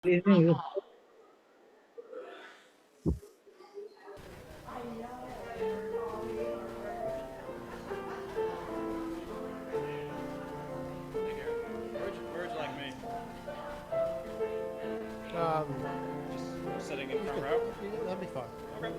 Evening. Where'd you like me? Just sitting in front row? That'd be fine. Okay.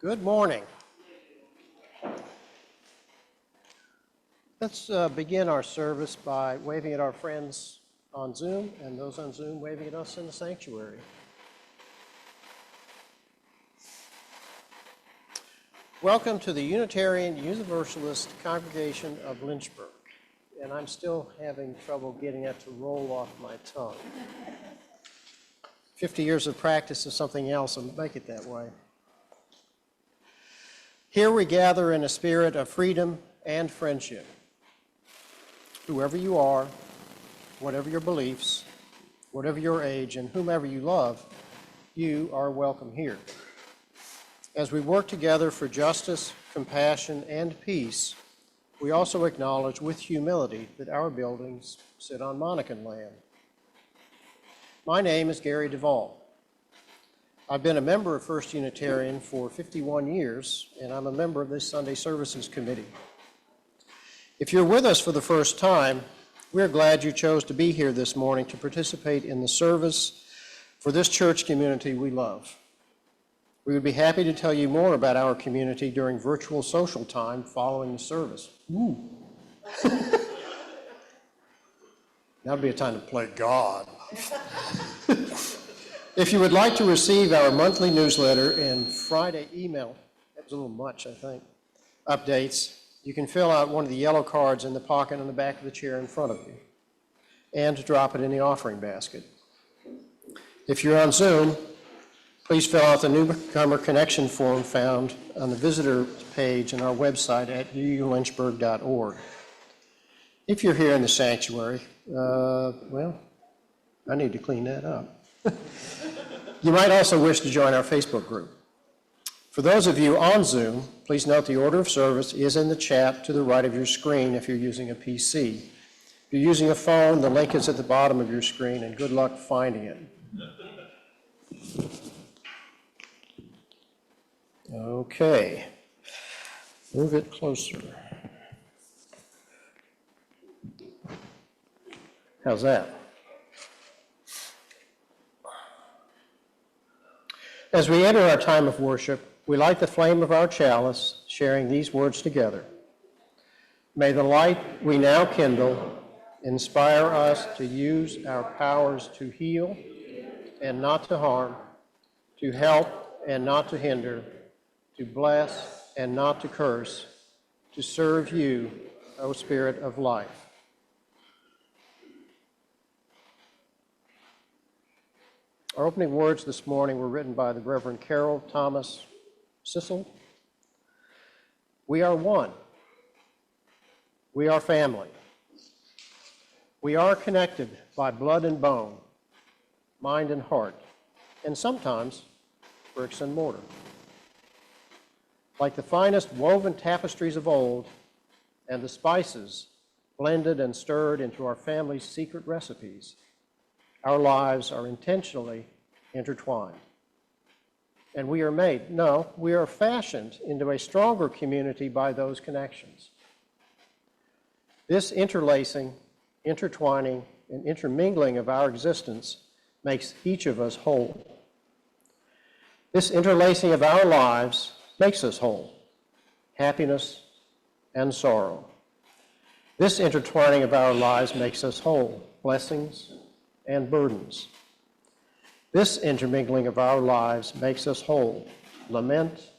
Good morning. Let's begin our service by waving at our friends on Zoom, and those on Zoom waving at us in the sanctuary. Welcome to the Unitarian Universalist Congregation of Lynchburg. And I'm still having trouble getting that to roll off my tongue. 50 years of practice is something else, and make it that way. Here we gather in a spirit of freedom and friendship. Whoever you are, whatever your beliefs, whatever your age, and whomever you love, you are welcome here. As we work together for justice, compassion, and peace, we also acknowledge with humility that our buildings sit on Monacan land. My name is Gary Duvall. I've been a member of First Unitarian for 51 years, and I'm a member of this Sunday Services Committee. If you're with us for the first time, we're glad you chose to be here this morning to participate in the service for this church community we love. We would be happy to tell you more about our community during virtual social time following the service. Ooh. That'd be a time to play God. If you would like to receive our monthly newsletter and Friday email, that was a little much, I think, updates, you can fill out one of the yellow cards in the pocket on the back of the chair in front of you and drop it in the offering basket. If you're on Zoom, please fill out the newcomer connection form found on the visitor page on our website at uulynchburg.org. If you're here in the sanctuary, well, I need to clean that up. You might also wish to join our Facebook group. For those of you on Zoom, please note the order of service is in the chat to the right of your screen if you're using a PC. If you're using a phone, the link is at the bottom of your screen, and good luck finding it. Okay, move it closer. How's that? As we enter our time of worship, we light the flame of our chalice, sharing these words together. May the light we now kindle inspire us to use our powers to heal and not to harm, to help and not to hinder, to bless and not to curse, to serve you, O Spirit of life. Our opening words this morning were written by the Reverend Carol Thomas Sissel. We are one. We are family. We are connected by blood and bone, mind and heart, and sometimes bricks and mortar. Like the finest woven tapestries of old and the spices blended and stirred into our family's secret recipes, our lives are intentionally intertwined. And we are fashioned into a stronger community by those connections. This interlacing, intertwining, and intermingling of our existence makes each of us whole. This interlacing of our lives makes us whole, happiness and sorrow. This intertwining of our lives makes us whole, blessings and burdens. This intermingling of our lives makes us whole, lament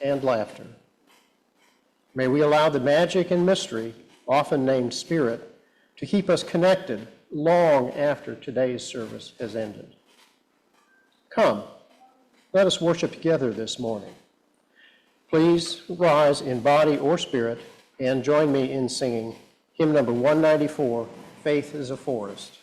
and laughter. May we allow the magic and mystery, often named Spirit, to keep us connected long after today's service has ended. Come, let us worship together this morning. Please rise in body or spirit and join me in singing hymn number 194, Faith is a Forest.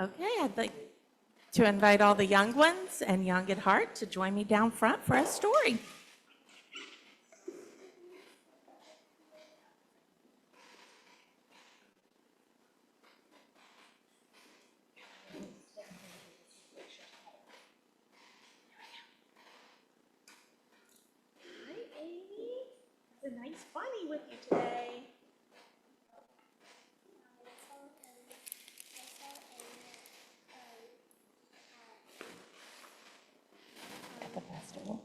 Okay, I'd like to invite all the young ones and young at heart to join me down front for a story. Hi, Amy. It's a nice bunny with you today. At the festival.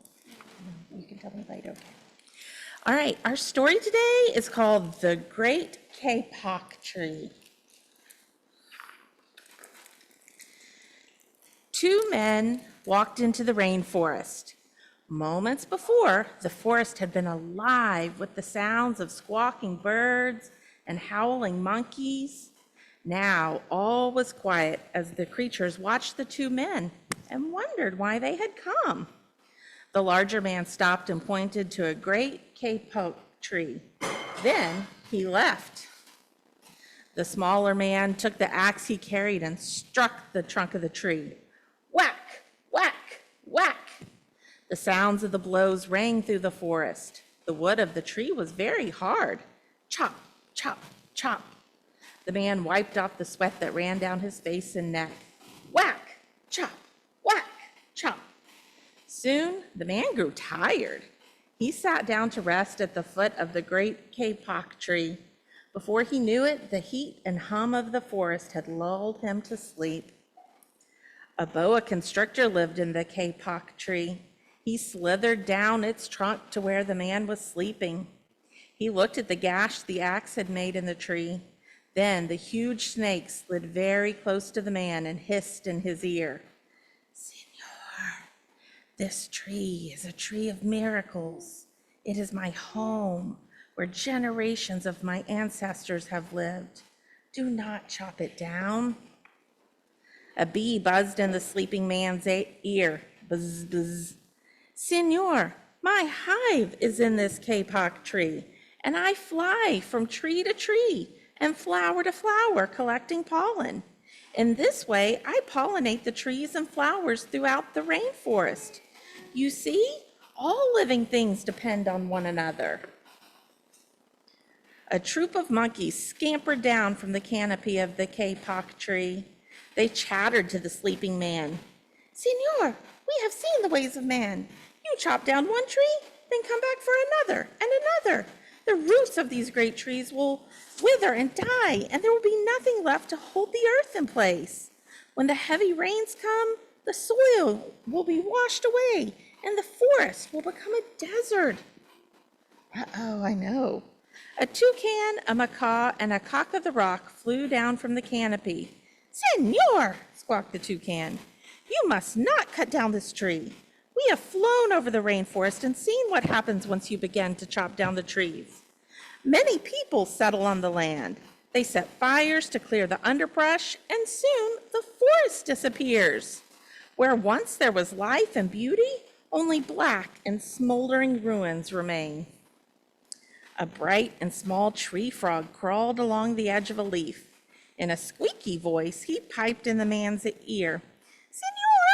No, you can tell me later. All right, our story today is called The Great Kapok Tree. Two men walked into the rainforest. Moments before, the forest had been alive with the sounds of squawking birds and howling monkeys. Now all was quiet as the creatures watched the two men and wondered why they had come. The larger man stopped and pointed to a great kapok tree. Then he left. The smaller man took the axe he carried and struck the trunk of the tree. Whack, whack, whack. The sounds of the blows rang through the forest. The wood of the tree was very hard. Chop, chop, chop. The man wiped off the sweat that ran down his face and neck. Whack, chop, whack, chop. Soon, the man grew tired. He sat down to rest at the foot of the great kapok tree. Before he knew it, the heat and hum of the forest had lulled him to sleep. A boa constrictor lived in the kapok tree. He slithered down its trunk to where the man was sleeping. He looked at the gash the axe had made in the tree. Then the huge snake slid very close to the man and hissed in his ear. Senor, this tree is a tree of miracles. It is my home, where generations of my ancestors have lived. Do not chop it down. A bee buzzed in the sleeping man's ear. Buzz, buzz. Senor, my hive is in this kapok tree, and I fly from tree to tree and flower to flower collecting pollen. In this way, I pollinate the trees and flowers throughout the rainforest. You see, all living things depend on one another. A troop of monkeys scampered down from the canopy of the kapok tree. They chattered to the sleeping man. Senor, we have seen the ways of man. You chop down one tree, then come back for another and another. The roots of these great trees will wither and die, and there will be nothing left to hold the earth in place. When the heavy rains come, the soil will be washed away, and the forest will become a desert. Uh-oh, I know. A toucan, a macaw, and a cock of the rock flew down from the canopy. Senor, squawked the toucan, you must not cut down this tree. We have flown over the rainforest and seen what happens once you begin to chop down the trees. Many people settle on the land. They set fires to clear the underbrush, and soon the forest disappears. Where once there was life and beauty, only black and smoldering ruins remain. A bright and small tree frog crawled along the edge of a leaf. In a squeaky voice, he piped in the man's ear. Senor,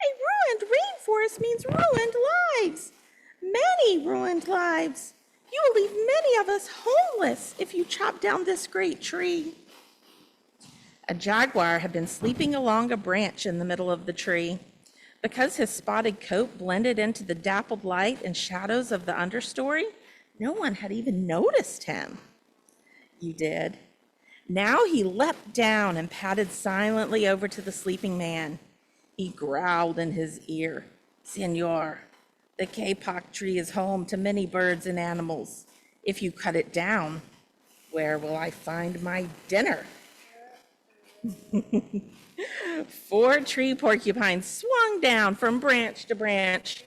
a ruined rainforest means ruined lives. Many ruined lives. You will leave many of us homeless if you chop down this great tree. A jaguar had been sleeping along a branch in the middle of the tree. Because his spotted coat blended into the dappled light and shadows of the understory, no one had even noticed him. You did. Now he leapt down and padded silently over to the sleeping man. He growled in his ear, Senor, the kapok tree is home to many birds and animals. If you cut it down, where will I find my dinner? 4 tree porcupines swung down from branch to branch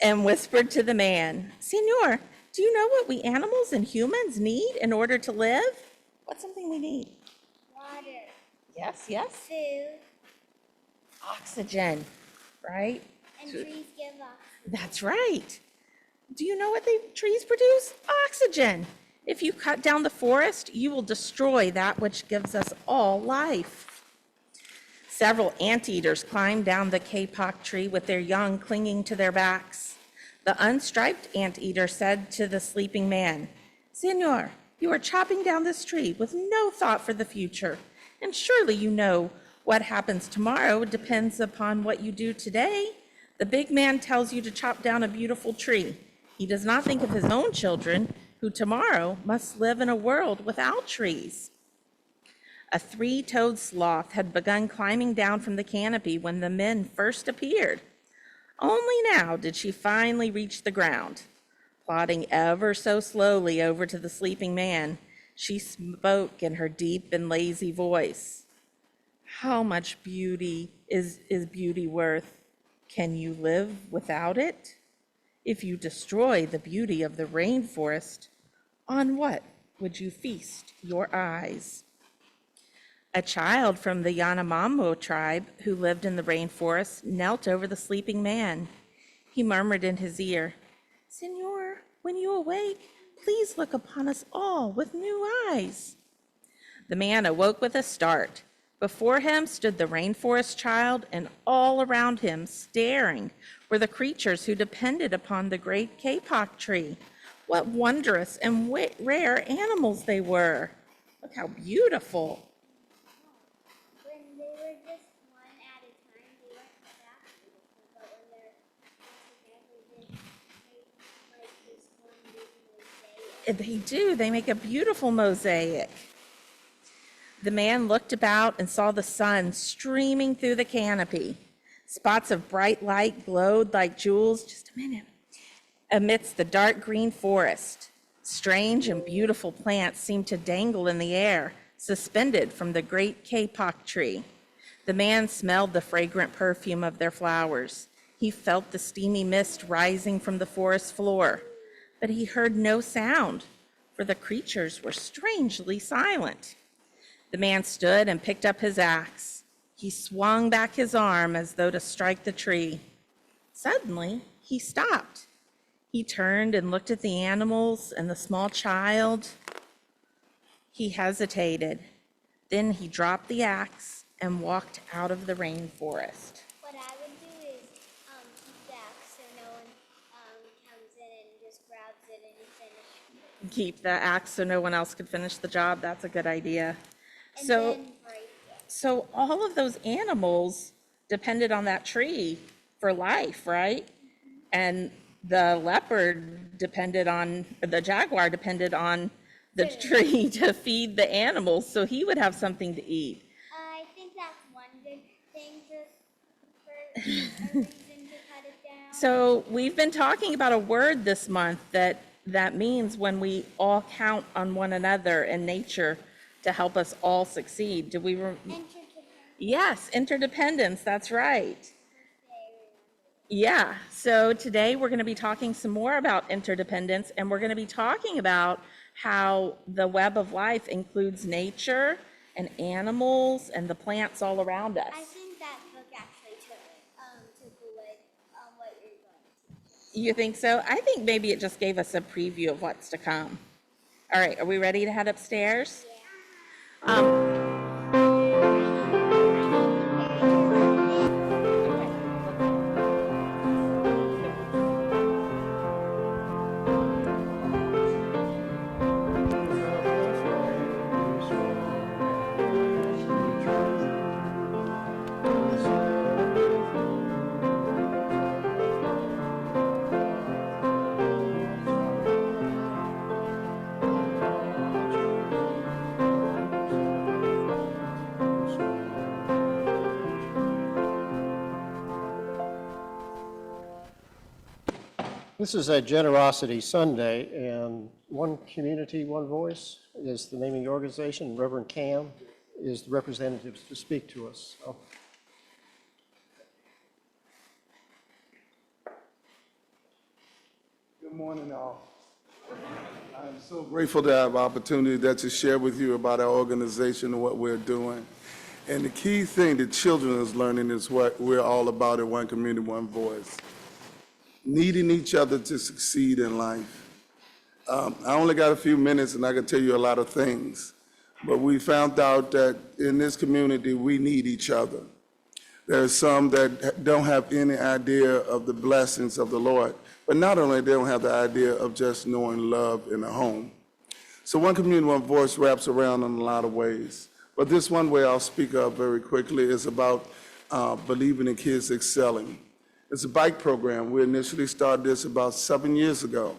and whispered to the man, Senor, do you know what we animals and humans need in order to live? What's something we need? Water, Yes. food, Oxygen, right? and trees give oxygen. That's right. Do you know what trees produce? Oxygen. If you cut down the forest, you will destroy that which gives us all life. Several anteaters climbed down the kapok tree with their young clinging to their backs. The unstriped anteater said to the sleeping man, "Senor, you are chopping down this tree with no thought for the future, and surely you know what happens tomorrow depends upon what you do today. The big man tells you to chop down a beautiful tree. He does not think of his own children, who tomorrow must live in a world without trees." A three-toed sloth had begun climbing down from the canopy when the men first appeared. Only now did she finally reach the ground. Plodding ever so slowly over to the sleeping man, she spoke in her deep and lazy voice. "How much beauty is beauty worth? Can you live without it? If you destroy the beauty of the rainforest, on what would you feast your eyes?" A child from the Yanomamo tribe who lived in the rainforest knelt over the sleeping man. He murmured in his ear, "Senor, when you awake, please look upon us all with new eyes." The man awoke with a start. Before him stood the rainforest child, and all around him, staring, were the creatures who depended upon the great kapok tree. What wondrous and rare animals they were. Look how beautiful. When they were just one at a time, they weren't that beautiful. But when they're together, they make like this one big mosaic. They do, they make a beautiful mosaic. The man looked about and saw the sun streaming through the canopy. Spots of bright light glowed like jewels, just a minute, amidst the dark green forest. Strange and beautiful plants seemed to dangle in the air, suspended from the great kapok tree. The man smelled the fragrant perfume of their flowers. He felt the steamy mist rising from the forest floor, but he heard no sound, for the creatures were strangely silent. The man stood and picked up his axe. He swung back his arm as though to strike the tree. Suddenly, he stopped. He turned and looked at the animals and the small child. He hesitated. Then he dropped the axe and walked out of the rainforest. What I would do is keep the axe so no one comes in and just grabs it and finishes. Keep the axe so no one else could finish the job. That's a good idea. And So, then break it. so all of those animals depended on that tree for life, right? And the jaguar depended on the tree to feed the animals, so he would have something to eat. I think that's one good thing for a reason to cut it down. So we've been talking about a word this month that means when we all count on one another and nature to help us all succeed. Interdependence. Yes, interdependence, that's right. Yeah, so today we're going to be talking some more about interdependence, and we're going to be talking about how the web of life includes nature and animals and the plants all around us. I think that book actually took away what you're going to teach. You think so? I think maybe it just gave us a preview of what's to come. All right, are we ready to head upstairs? This is a Generosity Sunday, and One Community, One Voice is the name of the organization. Reverend Cam is the representative to speak to us. So, good morning, all. I'm so grateful to have the opportunity to share with you about our organization and what we're doing. And the key thing that children is learning is what we're all about at One Community, One Voice. Needing each other to succeed in life. I only got a few minutes and I can tell you a lot of things, but we found out that in this community we need each other. There are some that don't have any idea of the blessings of the Lord. But not only they don't have the idea of just knowing love in a home. So One Community, One Voice wraps around in a lot of ways. But this one way I'll speak of very quickly is about believing in kids excelling. It's a bike program. We initially started this about 7 years ago.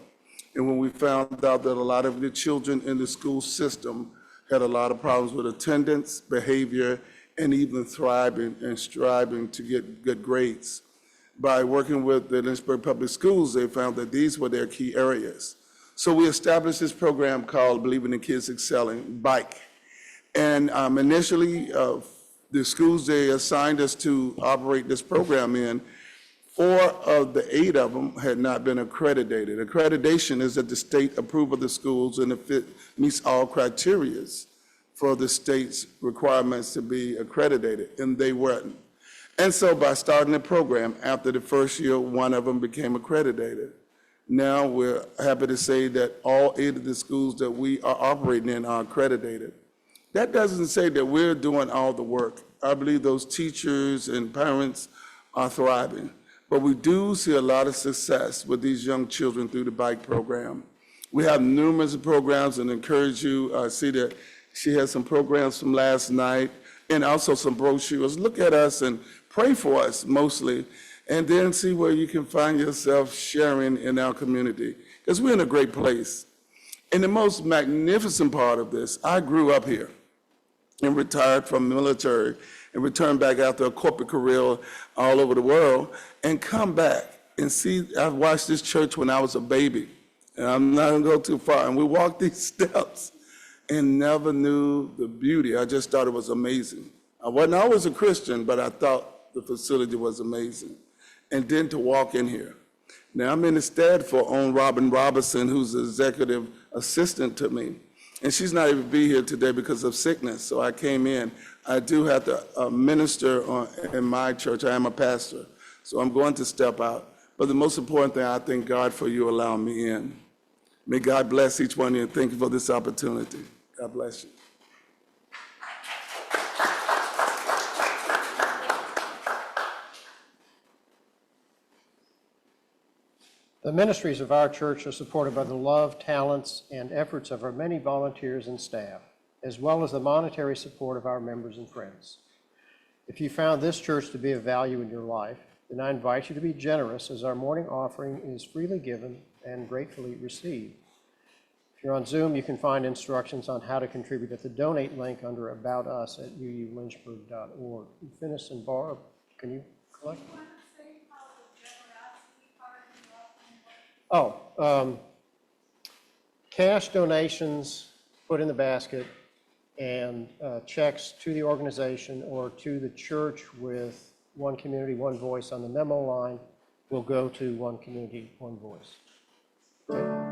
And when we found out that a lot of the children in the school system had a lot of problems with attendance, behavior, and even thriving and striving to get good grades. By working with the Lynchburg Public Schools, they found that these were their key areas. So we established this program called Believing in Kids Excelling, BIKE. And initially, the schools they assigned us to operate this program in, 4 of the 8 of them had not been accredited. Accreditation is that the state approve of the schools and if it meets all criteria for the state's requirements to be accredited, and they weren't. And so by starting the program, after the first year, 1 of them became accredited. Now we're happy to say that all 8 of the schools that we are operating in are accredited. That doesn't say that we're doing all the work. I believe those teachers and parents are thriving. But we do see a lot of success with these young children through the BIKE program. We have numerous programs and encourage you, see that she has some programs from last night and also some brochures. Look at us and pray for us mostly, and then see where you can find yourself sharing in our community, because we're in a great place. And the most magnificent part of this, I grew up here and retired from the military and returned back after a corporate career all over the world and come back and see, I've watched this church when I was a baby, and I'm not gonna go too far, and we walked these steps and never knew the beauty. I just thought it was amazing. I wasn't always a Christian, but I thought the facility was amazing. And then to walk in here. Now I'm in the stead for Robin Robinson, who's the executive assistant to me. And she's not able to be here today because of sickness, so I came in. I do have to minister in my church. I am a pastor, so I'm going to step out. But the most important thing, I thank God for you allowing me in. May God bless each one of you, and thank you for this opportunity. God bless you. The ministries of our church are supported by the love, talents, and efforts of our many volunteers and staff, as well as the monetary support of our members and friends. If you found this church to be of value in your life, then I invite you to be generous, as our morning offering is freely given and gratefully received. If you're on Zoom, you can find instructions on how to contribute at the donate link under About Us at uulynchburg.org. Finis and Barb, can you collect? Cash donations put in the basket and checks to the organization or to the church with One Community, One Voice on the memo line will go to One Community, One Voice. Okay.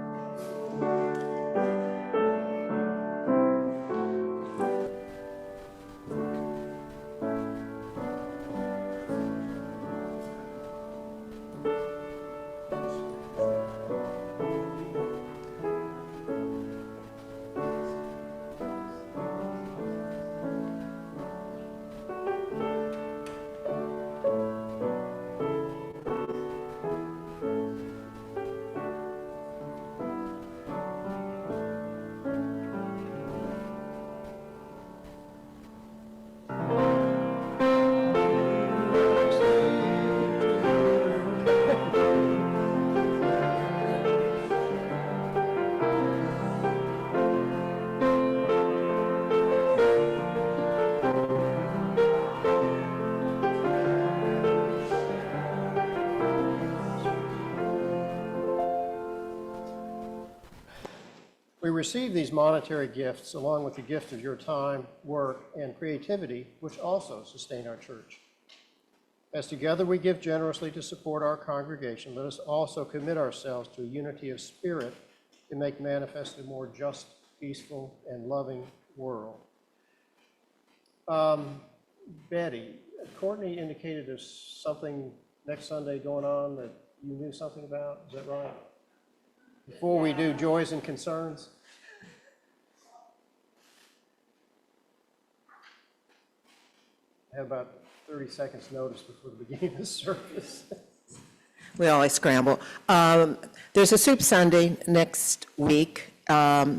We receive these monetary gifts along with the gift of your time, work, and creativity, which also sustain our church. As together we give generously to support our congregation, let us also commit ourselves to a unity of spirit to make manifest a more just, peaceful, and loving world. Betty, Courtney indicated there's something next Sunday going on that you knew something about. Is that right? Before we do joys and concerns? How about 30 seconds notice before the beginning of the service. We always scramble. There's a soup Sunday next week,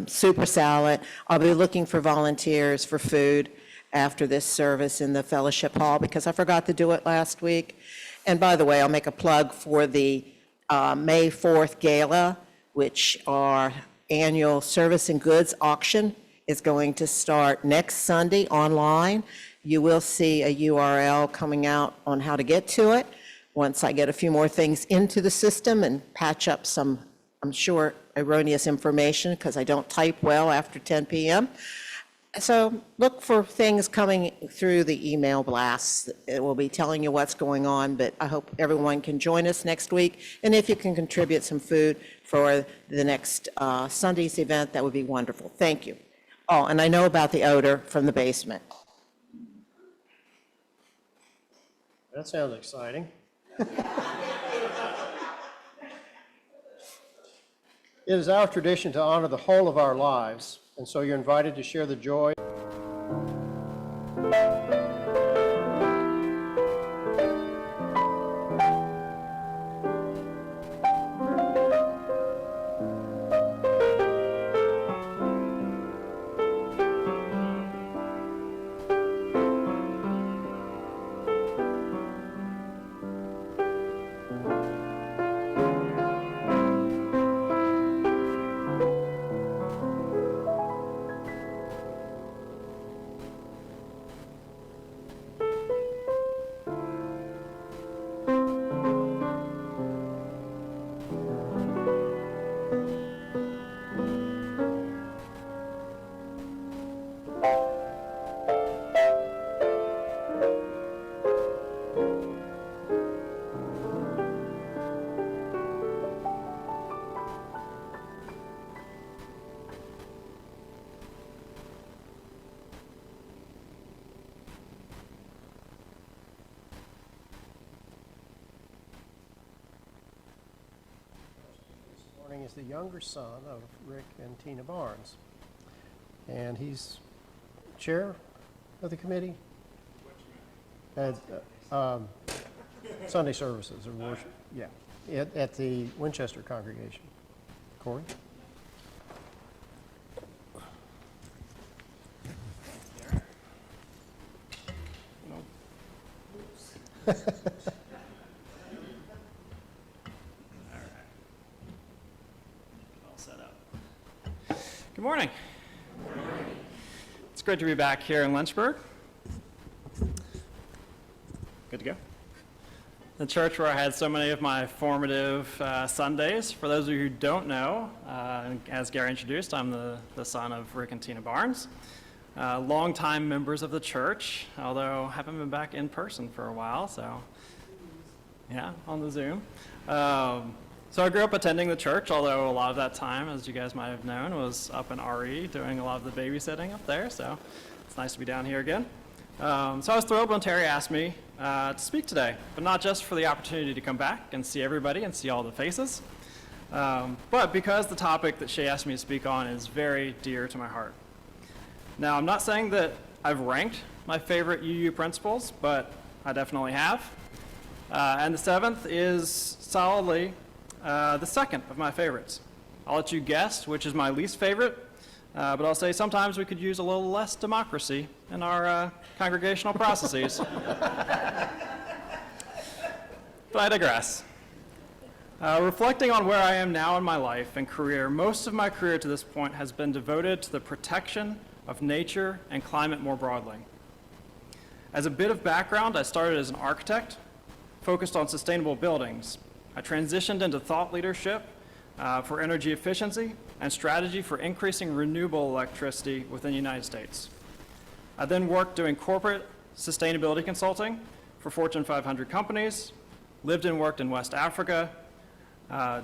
soup or salad. I'll be looking for volunteers for food after this service in the fellowship hall because I forgot to do it last week. And by the way, I'll make a plug for the May 4th gala, which our annual service and goods auction is going to start next Sunday online. You will see a URL coming out on how to get to it once I get a few more things into the system and patch up some, I'm sure, erroneous information because I don't type well after 10 p.m. So look for things coming through the email blasts. It will be telling you what's going on, but I hope everyone can join us next week. And if you can contribute some food for the next Sunday's event, that would be wonderful. Thank you. Oh, and I know about the odor from the basement. That sounds exciting. It is our tradition to honor the whole of our lives, and so you're invited to share the joy. Is the younger son of Rick and Tina Barnes. And he's chair of the committee at Sunday services or worship, yeah, at the Winchester congregation. Corey? Good morning. It's great to be back here in Lynchburg. Good to go. The church where I had so many of my formative Sundays. For those of you who don't know, as Gary introduced, I'm the son of Rick and Tina Barnes. Longtime members of the church, although haven't been back in person for a while, so yeah, on the Zoom. So I grew up attending the church, although a lot of that time, as you guys might have known, was up in RE doing a lot of the babysitting up there, so it's nice to be down here again. So I was thrilled when Terry asked me to speak today, but not just for the opportunity to come back and see everybody and see all the faces, but because the topic that she asked me to speak on is very dear to my heart. Now, I'm not saying that I've ranked my favorite UU principles, but I definitely have. And the seventh is solidly the second of my favorites. I'll let you guess which is my least favorite, but I'll say sometimes we could use a little less democracy in our congregational processes. But I digress. Reflecting on where I am now in my life and career, most of my career to this point has been devoted to the protection of nature and climate more broadly. As a bit of background, I started as an architect, focused on sustainable buildings. I transitioned into thought leadership for energy efficiency and strategy for increasing renewable electricity within the United States. I then worked doing corporate sustainability consulting for Fortune 500 companies, lived and worked in West Africa,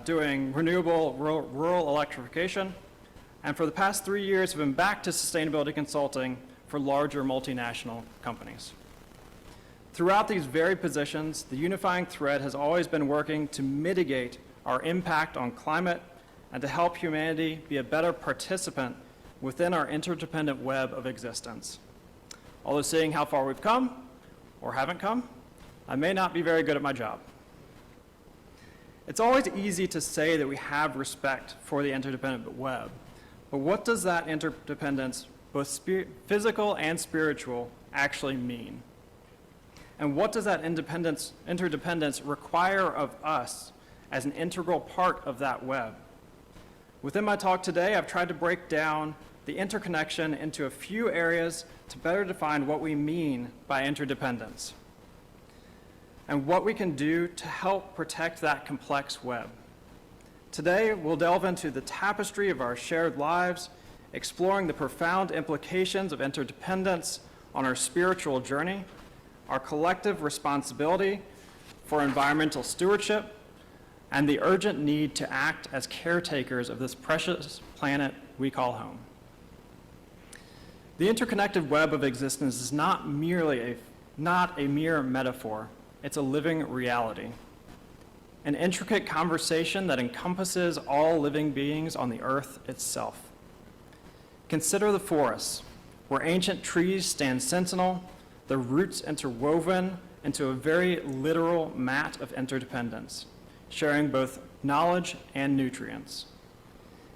doing renewable rural electrification, and for the past 3 years have been back to sustainability consulting for larger multinational companies. Throughout these varied positions, the unifying thread has always been working to mitigate our impact on climate and to help humanity be a better participant within our interdependent web of existence. Although seeing how far we've come, or haven't come, I may not be very good at my job. It's always easy to say that we have respect for the interdependent web, but what does that interdependence, both physical and spiritual, actually mean? And what does that interdependence require of us as an integral part of that web? Within my talk today, I've tried to break down the interconnection into a few areas to better define what we mean by interdependence and what we can do to help protect that complex web. Today, we'll delve into the tapestry of our shared lives, exploring the profound implications of interdependence on our spiritual journey, our collective responsibility for environmental stewardship, and the urgent need to act as caretakers of this precious planet we call home. The interconnected web of existence is not a mere metaphor. It's a living reality, an intricate conversation that encompasses all living beings on the earth itself. Consider the forests, where ancient trees stand sentinel, their roots interwoven into a very literal mat of interdependence, sharing both knowledge and nutrients.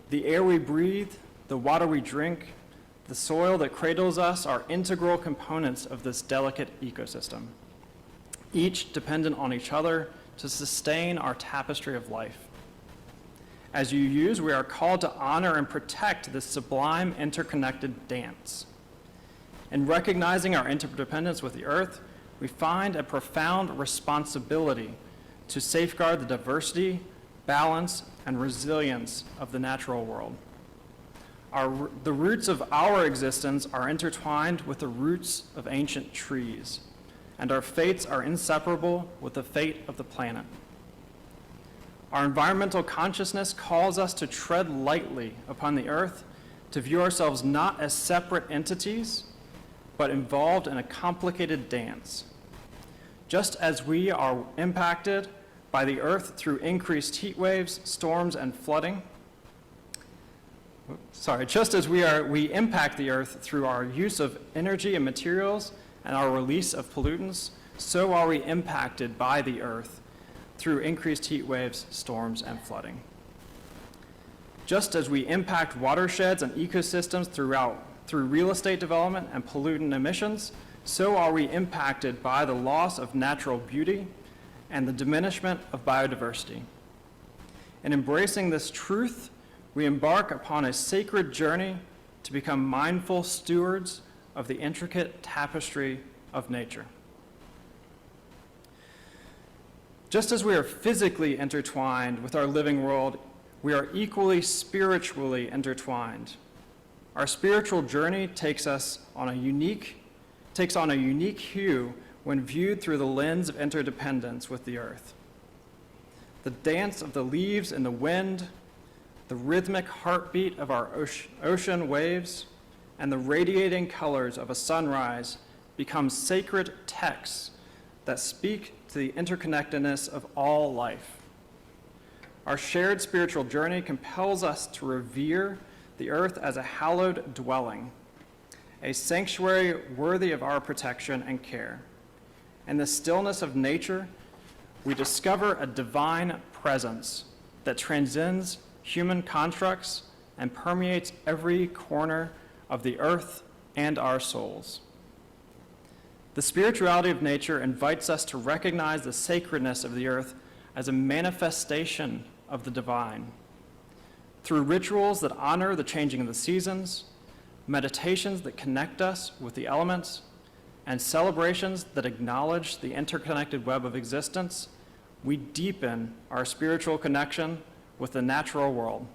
The air we breathe, the water we drink, the soil that cradles us are integral components of this delicate ecosystem, each dependent on each other to sustain our tapestry of life. As UUs, we are called to honor and protect this sublime interconnected dance. In recognizing our interdependence with the earth, we find a profound responsibility to safeguard the diversity, balance, and resilience of the natural world. The roots of our existence are intertwined with the roots of ancient trees, and our fates are inseparable with the fate of the planet. Our environmental consciousness calls us to tread lightly upon the earth, to view ourselves not as separate entities, but involved in a complicated dance. Just as we are impacted by the earth through increased heat waves, storms, and flooding, just as we impact the earth through our use of energy and materials and our release of pollutants, so are we impacted by the earth through increased heat waves, storms, and flooding. Just as we impact watersheds and ecosystems through real estate development and pollutant emissions, so are we impacted by the loss of natural beauty and the diminishment of biodiversity. In embracing this truth, we embark upon a sacred journey to become mindful stewards of the intricate tapestry of nature. Just as we are physically intertwined with our living world, we are equally spiritually intertwined. Our spiritual journey takes on a unique hue when viewed through the lens of interdependence with the earth. The dance of the leaves in the wind, the rhythmic heartbeat of our ocean waves, and the radiating colors of a sunrise become sacred texts that speak to the interconnectedness of all life. Our shared spiritual journey compels us to revere the earth as a hallowed dwelling, a sanctuary worthy of our protection and care. In the stillness of nature, we discover a divine presence that transcends human constructs and permeates every corner of the earth and our souls. The spirituality of nature invites us to recognize the sacredness of the earth as a manifestation of the divine. Through rituals that honor the changing of the seasons, meditations that connect us with the elements, and celebrations that acknowledge the interconnected web of existence, we deepen our spiritual connection with the natural world.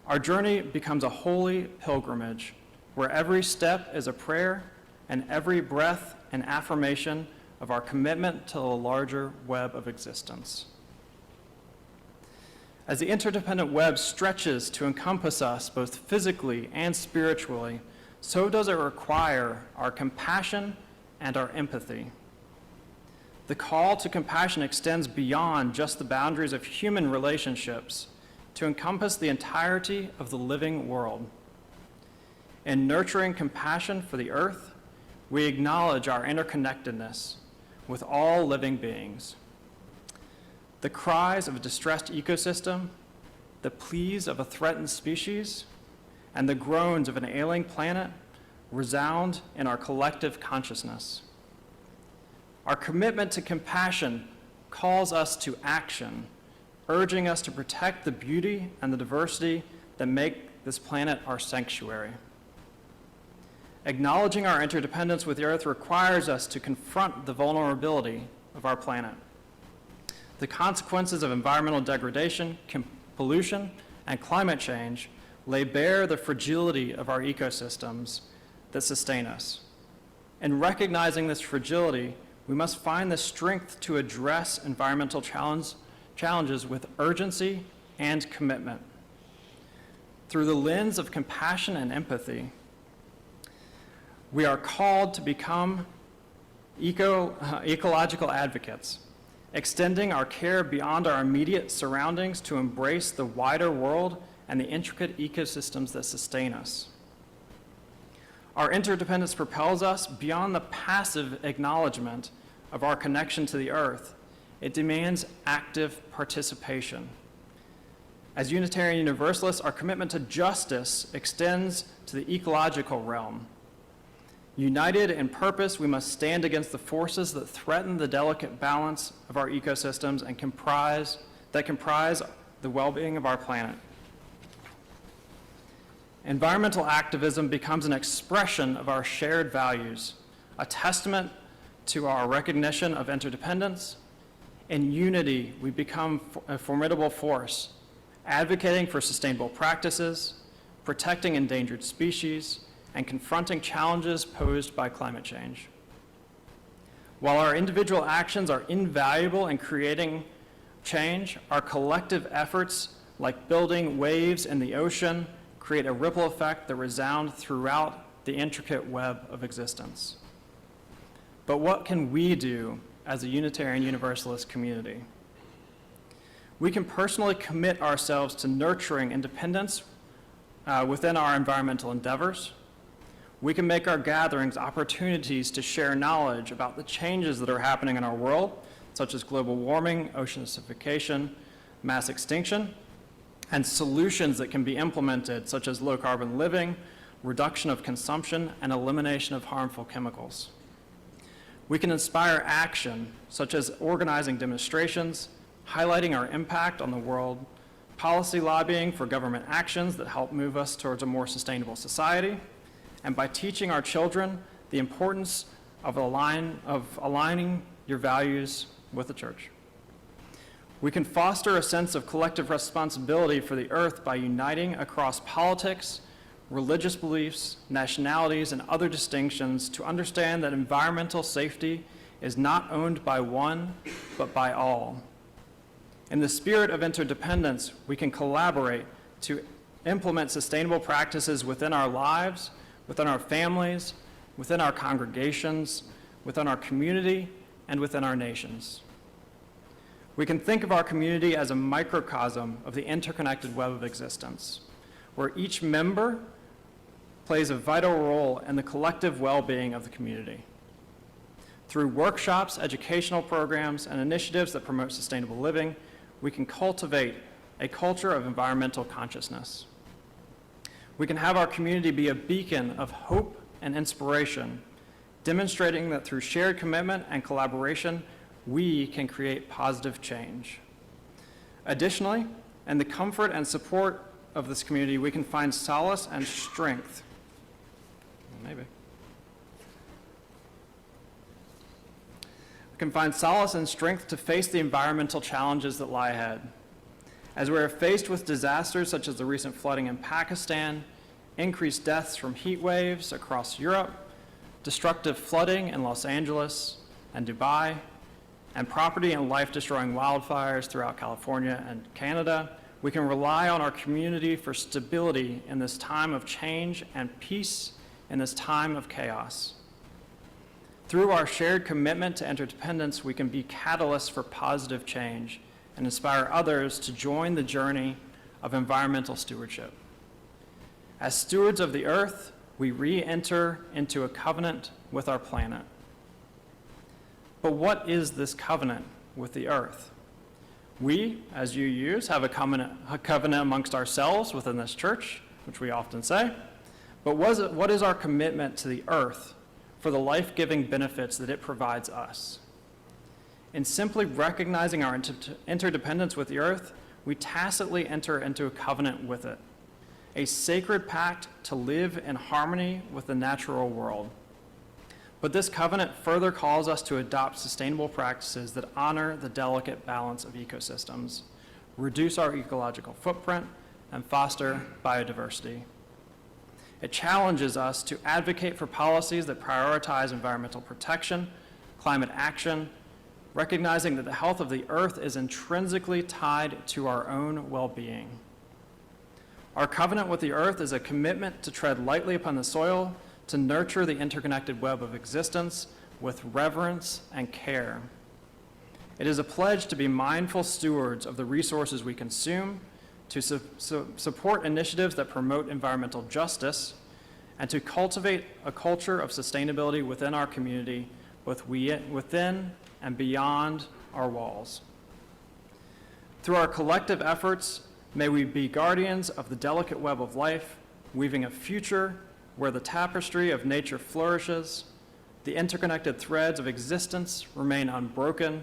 Our journey becomes a holy pilgrimage where every step is a prayer and every breath an affirmation of our commitment to the larger web of existence. As the interdependent web stretches to encompass us both physically and spiritually, so does it require our compassion and our empathy. The call to compassion extends beyond just the boundaries of human relationships to encompass the entirety of the living world. In nurturing compassion for the earth, we acknowledge our interconnectedness with all living beings. The cries of a distressed ecosystem, the pleas of a threatened species, and the groans of an ailing planet resound in our collective consciousness. Our commitment to compassion calls us to action, urging us to protect the beauty and the diversity that make this planet our sanctuary. Acknowledging our interdependence with the Earth requires us to confront the vulnerability of our planet. The consequences of environmental degradation, pollution, and climate change lay bare the fragility of our ecosystems that sustain us. In recognizing this fragility, we must find the strength to address environmental challenges with urgency and commitment. Through the lens of compassion and empathy, we are called to become ecological advocates, extending our care beyond our immediate surroundings to embrace the wider world and the intricate ecosystems that sustain us. Our interdependence propels us beyond the passive acknowledgement of our connection to the Earth. It demands active participation. As Unitarian Universalists, our commitment to justice extends to the ecological realm. United in purpose, we must stand against the forces that threaten the delicate balance of our ecosystems and comprise the well-being of our planet. Environmental activism becomes an expression of our shared values, a testament to our recognition of interdependence. In unity, we become a formidable force, advocating for sustainable practices, protecting endangered species, and confronting challenges posed by climate change. While our individual actions are invaluable in creating change, our collective efforts, like building waves in the ocean, create a ripple effect that resound throughout the intricate web of existence. But what can we do as a Unitarian Universalist community? We can personally commit ourselves to nurturing independence within our environmental endeavors. We can make our gatherings opportunities to share knowledge about the changes that are happening in our world, such as global warming, ocean acidification, mass extinction, and solutions that can be implemented, such as low carbon living, reduction of consumption, and elimination of harmful chemicals. We can inspire action, such as organizing demonstrations, highlighting our impact on the world, policy lobbying for government actions that help move us towards a more sustainable society, and by teaching our children the importance of aligning your values with the church. We can foster a sense of collective responsibility for the earth by uniting across politics, religious beliefs, nationalities, and other distinctions to understand that environmental safety is not owned by one, but by all. In the spirit of interdependence, we can collaborate to implement sustainable practices within our lives, within our families, within our congregations, within our community, and within our nations. We can think of our community as a microcosm of the interconnected web of existence, where each member plays a vital role in the collective well-being of the community. Through workshops, educational programs, and initiatives that promote sustainable living, we can cultivate a culture of environmental consciousness. We can have our community be a beacon of hope and inspiration, demonstrating that through shared commitment and collaboration, we can create positive change. Additionally, in the comfort and support of this community, we can find solace and strength. Maybe. We can find solace and strength to face the environmental challenges that lie ahead. As we are faced with disasters such as the recent flooding in Pakistan, increased deaths from heat waves across Europe, destructive flooding in Los Angeles and Dubai, and property and life-destroying wildfires throughout California and Canada, we can rely on our community for stability in this time of change and peace in this time of chaos. Through our shared commitment to interdependence, we can be catalysts for positive change and inspire others to join the journey of environmental stewardship. As stewards of the earth, we re-enter into a covenant with our planet. But what is this covenant with the earth? We, as UUs, have a covenant amongst ourselves within this church, which we often say. But what is our commitment to the earth for the life-giving benefits that it provides us? In simply recognizing our interdependence with the earth, we tacitly enter into a covenant with it, a sacred pact to live in harmony with the natural world. But this covenant further calls us to adopt sustainable practices that honor the delicate balance of ecosystems, reduce our ecological footprint, and foster biodiversity. It challenges us to advocate for policies that prioritize environmental protection, climate action, recognizing that the health of the earth is intrinsically tied to our own well-being. Our covenant with the earth is a commitment to tread lightly upon the soil, to nurture the interconnected web of existence with reverence and care. It is a pledge to be mindful stewards of the resources we consume, to support initiatives that promote environmental justice, and to cultivate a culture of sustainability within our community, both within and beyond our walls. Through our collective efforts, may we be guardians of the delicate web of life, weaving a future where the tapestry of nature flourishes, the interconnected threads of existence remain unbroken,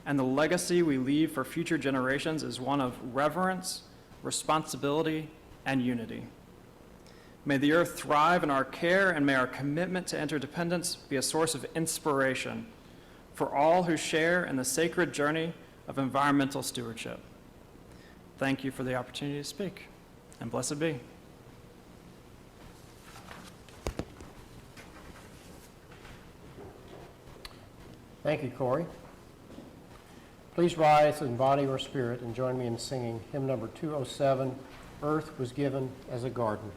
and the legacy we leave for future generations is one of reverence, responsibility, and unity. May the earth thrive in our care, and may our commitment to interdependence be a source of inspiration for all who share in the sacred journey of environmental stewardship. Thank you for the opportunity to speak, and blessed be. Thank you, Corey. Please rise in body or spirit and join me in singing hymn number 207, Earth Was Given as a Garden.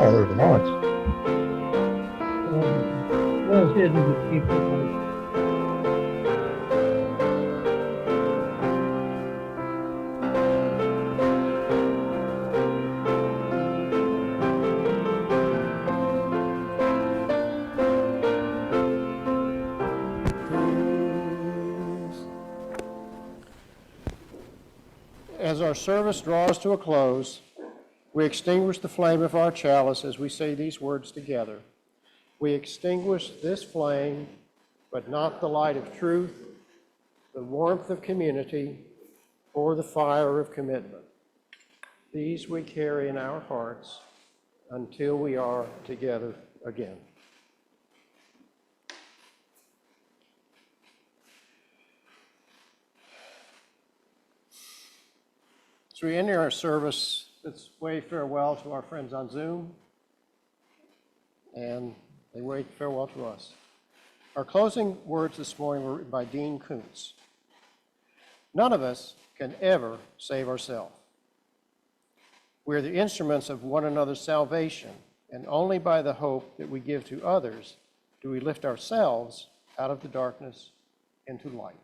Or once. Well hidden with people like As our service draws to a close, We extinguish the flame of our chalice as we say these words together. We extinguish this flame, but not the light of truth, the warmth of community, or the fire of commitment. These we carry in our hearts until we are together again. As we end our service, let's wave farewell to our friends on Zoom, and they wave farewell to us. Our closing words this morning were written by Dean Koontz. None of us can ever save ourselves. We are the instruments of one another's salvation, and only by the hope that we give to others do we lift ourselves out of the darkness into light.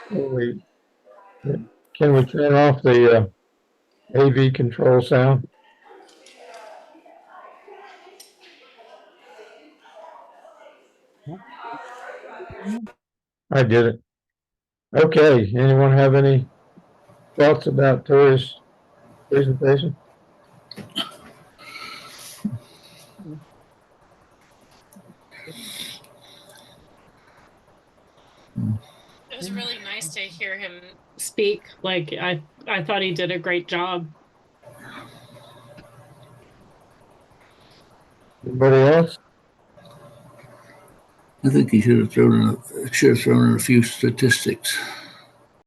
Can we, can we turn off the AV control sound? I did it. Okay, anyone have any thoughts about Tori's presentation? It was really nice to hear him speak. Like I thought he did a great job. Anybody else? I think he should have thrown in a few statistics.